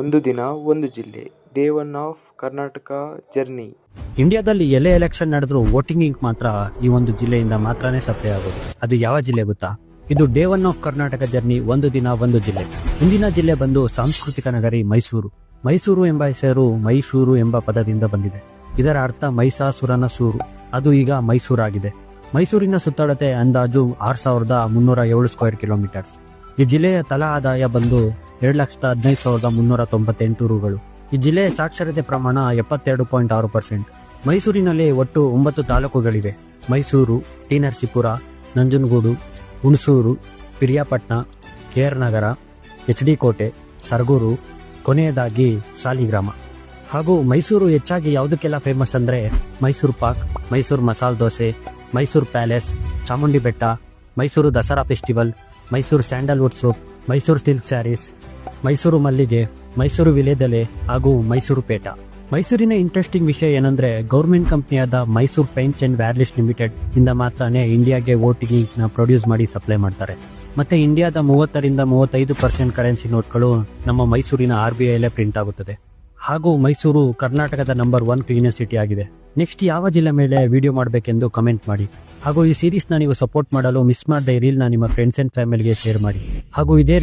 ಒಂದು ದಿನ ಒಂದು ಜಿಲ್ಲೆ, day one of Karnataka journey. ಇಂಡಿಯಾದಲ್ಲಿ ಎಲ್ಲೇ ಎಲೆಕ್ಷನ್ ನಡೆದ್ರು ವೋಟಿಂಗ್ ಇಂಕ್ ಮಾತ್ರ ಈ ಒಂದು ಜಿಲ್ಲೆಯಿಂದ ಮಾತ್ರನೇ ಸಪ್ಲೈ ಆಗೋದು. ಅದು ಯಾವ ಜಿಲ್ಲೆ ಗೊತ್ತಾ? ಇದು day one of Karnataka journey, ಒಂದು ದಿನ ಒಂದು ಜಿಲ್ಲೆ. ಇಂದಿನ ಜಿಲ್ಲೆ ಬಂದು ಸಾಂಸ್ಕೃತಿಕ ನಗರಿ ಮೈಸೂರು. ಮೈಸೂರು ಎಂಬ ಹೆಸರು ಮೈಸೂರು ಎಂಬ ಪದದಿಂದ ಬಂದಿದೆ. ಇದರ ಅರ್ಥ ಮೈಸಾಸುರನ ಸೂರು. ಅದು ಈಗ ಮೈಸೂರಾಗಿದೆ. ಮೈಸೂರಿನ ಸುತ್ತಳತೆ ಅಂದಾಜು 6307 ಸ್ಕ್ವೇರ್ ಕಿಲೋಮೀಟರ್ಸ್. ಈ ಜಿಲ್ಲೆಯ ತಲಾ ಆದಾಯ ಬಂದು 2,15,398 ರೂಗಳು. ಈ ಜಿಲ್ಲೆಯ ಸಾಕ್ಷರತೆ ಪ್ರಮಾಣ 72.6%. ಮೈಸೂರಿನಲ್ಲಿ ಒಟ್ಟು 9 ತಾಲೂಕುಗಳಿವೆ. ಮೈಸೂರು, ಟಿ ನರಸೀಪುರ, ನಂಜನಗೂಡು, ಹುಣಸೂರು, ಪಿರಿಯಾಪಟ್ಟಣ, KR ನಗರ, HD ಕೋಟೆ, ಸರಗೂರು, ಕೊನೆಯದಾಗಿ ಸಾಲಿಗ್ರಾಮ. ಹಾಗೂ ಮೈಸೂರು ಹೆಚ್ಚಾಗಿ ಯಾವುದಕ್ಕೆಲ್ಲ ಫೇಮಸ್ ಅಂದರೆ ಮೈಸೂರು ಪಾಕ್, ಮೈಸೂರು ಮಸಾಲೆ ದೋಸೆ, ಮೈಸೂರು ಪ್ಯಾಲೇಸ್, ಚಾಮುಂಡಿ ಬೆಟ್ಟ, Mysuru Dasara festival, Mysuru sandalwood soap, Mysuru silk sarees, Mysuru ಮಲ್ಲಿಗೆ, ಮೈಸೂರು ವಿಲೇದೆಲೆ ಹಾಗೂ ಮೈಸೂರು ಪೇಟ. ಮೈಸೂರಿನ ಇಂಟ್ರೆಸ್ಟಿಂಗ್ ವಿಷಯ ಏನಂದ್ರೆ ಗೌರ್ಮೆಂಟ್ ಕಂಪ್ನಿಯಾದ Mysore paints and varnish limited ಇಂದ ಮಾತ್ರನೇ ಇಂಡಿಯಾಗೆ ವೋಟಿಂಗ್ ಇಂಕ್ನ ಪ್ರೊಡ್ಯೂಸ್ ಮಾಡಿ ಸಪ್ಲೈ ಮಾಡ್ತಾರೆ. ಮತ್ತೆ ಇಂಡಿಯಾದ 30-35% ಕರೆನ್ಸಿ ನೋಟ್ಗಳು ನಮ್ಮ ಮೈಸೂರಿನ RBIಯಲ್ಲೇ ಪ್ರಿಂಟ್ ಆಗುತ್ತದೆ. ಹಾಗೂ ಮೈಸೂರು ಕರ್ನಾಟಕದ ನಂಬರ್ 1 ಕ್ಲೀನೆಸ್ಟ್ ಸಿಟಿ ಆಗಿದೆ. ನೆಕ್ಸ್ಟ್ ಯಾವ ಜಿಲ್ಲೆ ಮೇಲೆ ವಿಡಿಯೋ ಮಾಡಬೇಕೆಂದು ಕಮೆಂಟ್ ಮಾಡಿ. ಹಾಗೂ ಈ ಸೀರೀಸ್ನ ನೀವು ಸಪೋರ್ಟ್ ಮಾಡಲು ಮಿಸ್ ಮಾಡದೆ ಈ ರೀಲ್ನ ನಿಮ್ಮ ಫ್ರೆಂಡ್ಸ್ ಅಂಡ್ ಫ್ಯಾಮಿಲಿಗೆ ಶೇರ್ ಮಾಡಿ. ಹಾಗೂ ಇದೇ